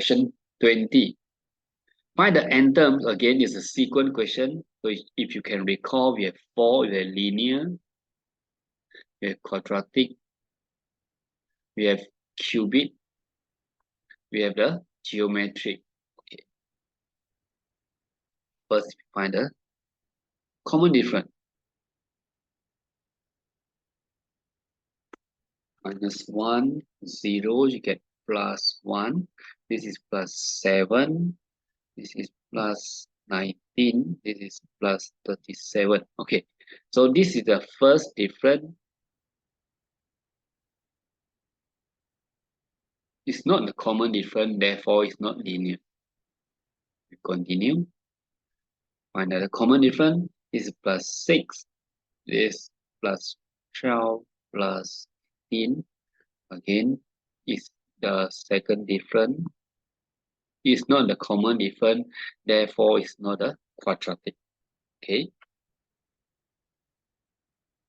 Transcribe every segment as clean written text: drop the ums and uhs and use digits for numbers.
Question 20. Find the n terms. Again, it's a sequence question. So if you can recall, we have 4, we have linear, we have quadratic, we have cubic, we have the geometric. Okay. First, find the common difference. -1, 0, you get +1. This is +7. This is +19. This is +37. Okay, so this is the first difference. It's not the common difference, therefore it's not linear. We continue. Find the common difference is +6. This +12 +18. Again, is the second difference. It's not the common difference, therefore it's not a quadratic. Okay.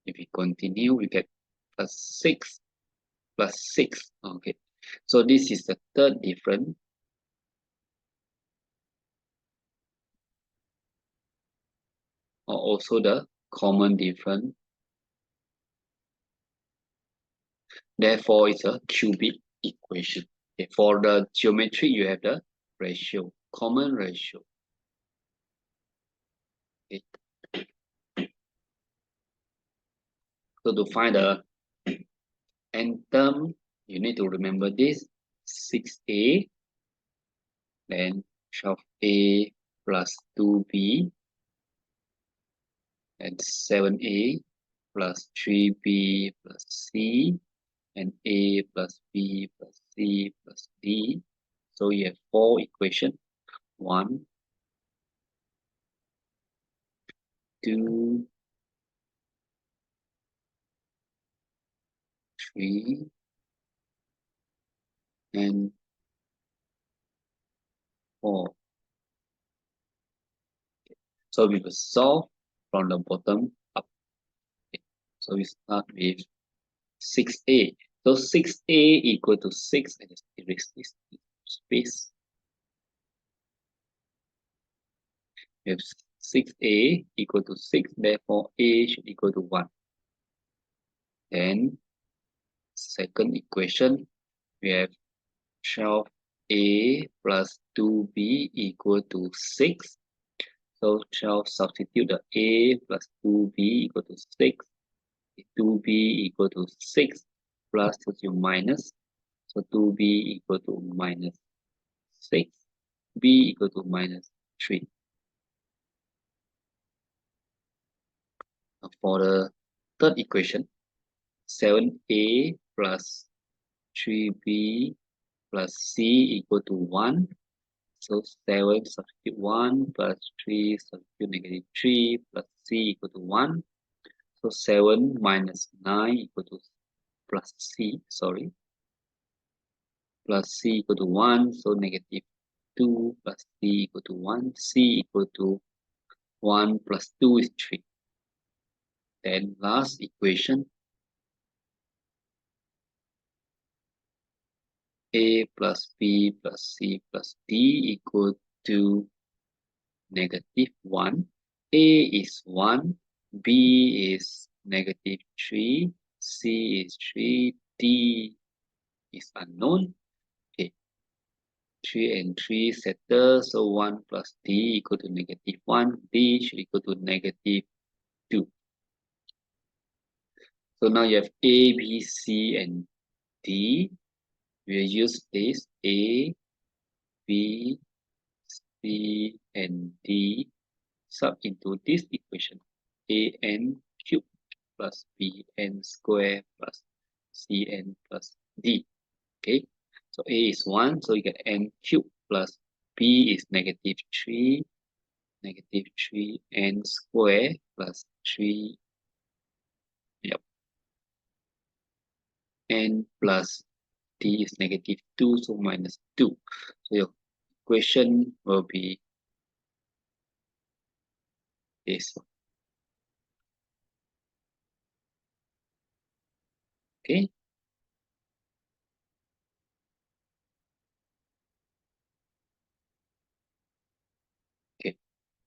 If we continue, we get +6 +6. Okay. So this is the third difference. Or also the common difference. Therefore, it's a cubic equation. Okay. For the geometry, you have the ratio, common ratio. Okay. So to find the n term, you need to remember this 6a, then 12a plus 2b, and 7a plus 3b plus c, and a plus b plus c plus d. So you have 4 equations. 1, 2, 3, and 4. So we will solve from the bottom up. Okay. So we start with 6a. So 6a equal to 6, and just erase this space. We have 6a equal to 6, therefore a should equal to 1. Then second equation, we have 12a plus 2b equal to 6. So 12 substitute the a plus 2b equal to 6. 2b equal to 6 plus to minus. So 2b equal to minus 6. b equal to minus 3. Now for the third equation, 7a plus 3b plus c equal to 1. So 7 substitute 1 plus 3 substitute -3 plus c equal to 1. So 7 minus 9 equal to plus c, sorry. Plus c equal to 1, so -2 plus c equal to 1. c equal to 1 plus 2 is 3. Then last equation, a plus b plus c plus d equal to -1. A is 1, b is -3, c is 3, d is unknown. Okay, 3 and 3 settle, so 1 plus d equal to -1, d should equal to -2. So now you have a, b, c, and d. We will use this a, b, c, and d sub into this equation. An cube plus bn square plus cn plus d. Okay, so a is 1, so you get n cube plus b is -3, -3 n square plus 3, yep, n plus d is -2, so -2. So your equation will be this. Okay.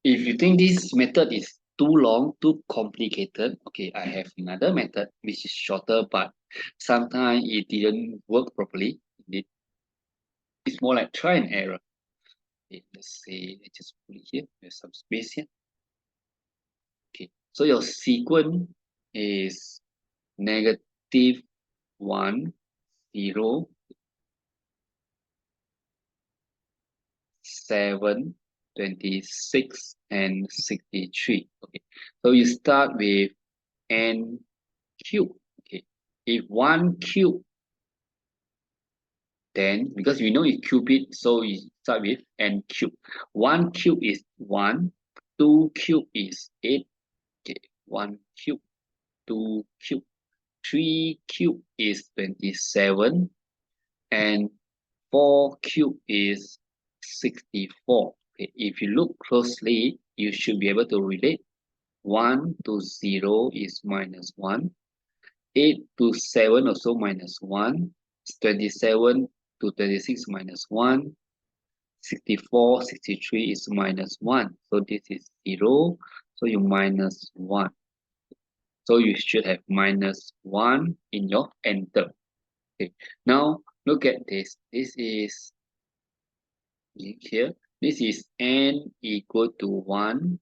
If you think this method is too long, too complicated, okay, I have another method which is shorter, but sometimes it didn't work properly. It's more like try and error. Okay, let's say I just put it here. There's some space here. Okay, so your sequence is negative 1, 0, 7, 26, and 63. Okay, so you start with n cube. Okay, if 1 cube, then because we know it's cube it, so we start with n cube. 1 cube is 1, 2 cube is 8. Okay, 1 cube, 2 cube, 3 cube is 27, and 4 cube is 64. Okay, if you look closely, you should be able to relate. 1 to 0 is minus 1. 8 to 7 also minus 1. 27 to 26 minus 1. 64, 63 is minus 1. So this is 0. So you minus 1. So you should have minus 1 in your n term. Okay. Now look at this. This is here. This is n equal to 1.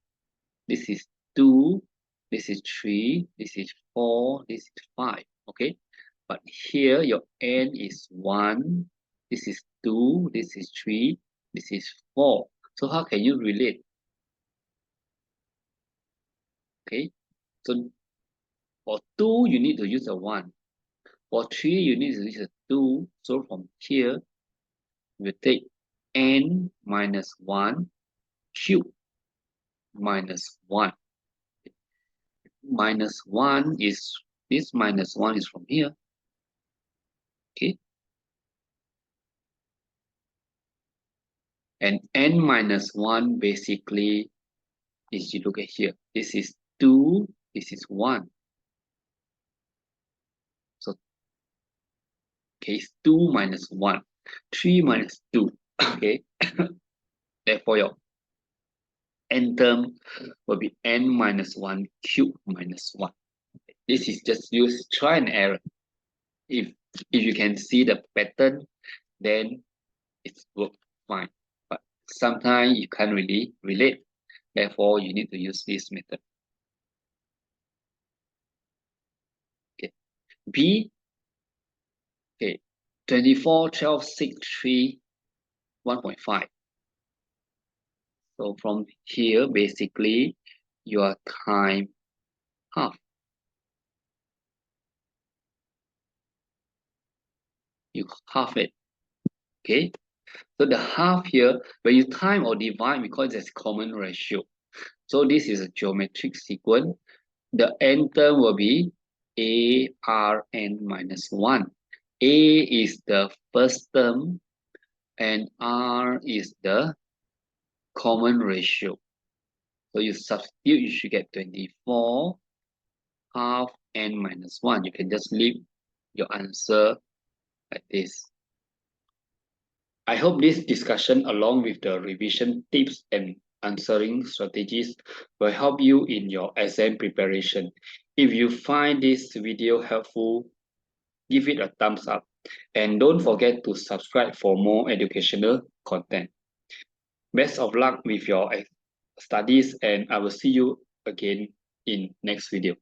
This is 2. This is 3. This is 4. This is 5. Okay. But here your n is 1. This is 2. This is 3. This is 4. So how can you relate? Okay. So for 2, you need to use a 1. For 3, you need to use a 2. So from here, we take n minus 1 cube minus 1. Minus 1 is, this minus 1 is from here. Okay. And n minus 1 basically is, you look at here. This is 2. This is 1. So, okay, it's 2 minus 1. 3 minus 2. Okay. Therefore, your n term will be n minus 1 cube minus 1. This is just use try and error. If you can see the pattern, then it's work fine. But sometimes you can't really relate. Therefore, you need to use this method. Okay. B. Okay. 24, 12, 6, 3, 1.5. So from here, basically, your time half. You half it. Okay. So the half here, when you time or divide, we call it as common ratio. So this is a geometric sequence. The n term will be a r n minus 1. A is the first term and r is the common ratio. So you substitute, you should get 24 half n minus 1. You can just leave your answer like this. I hope this discussion along with the revision tips and answering strategies will help you in your exam preparation. If you find this video helpful, give it a thumbs up and don't forget to subscribe for more educational content. Best of luck with your studies and I will see you again in next video.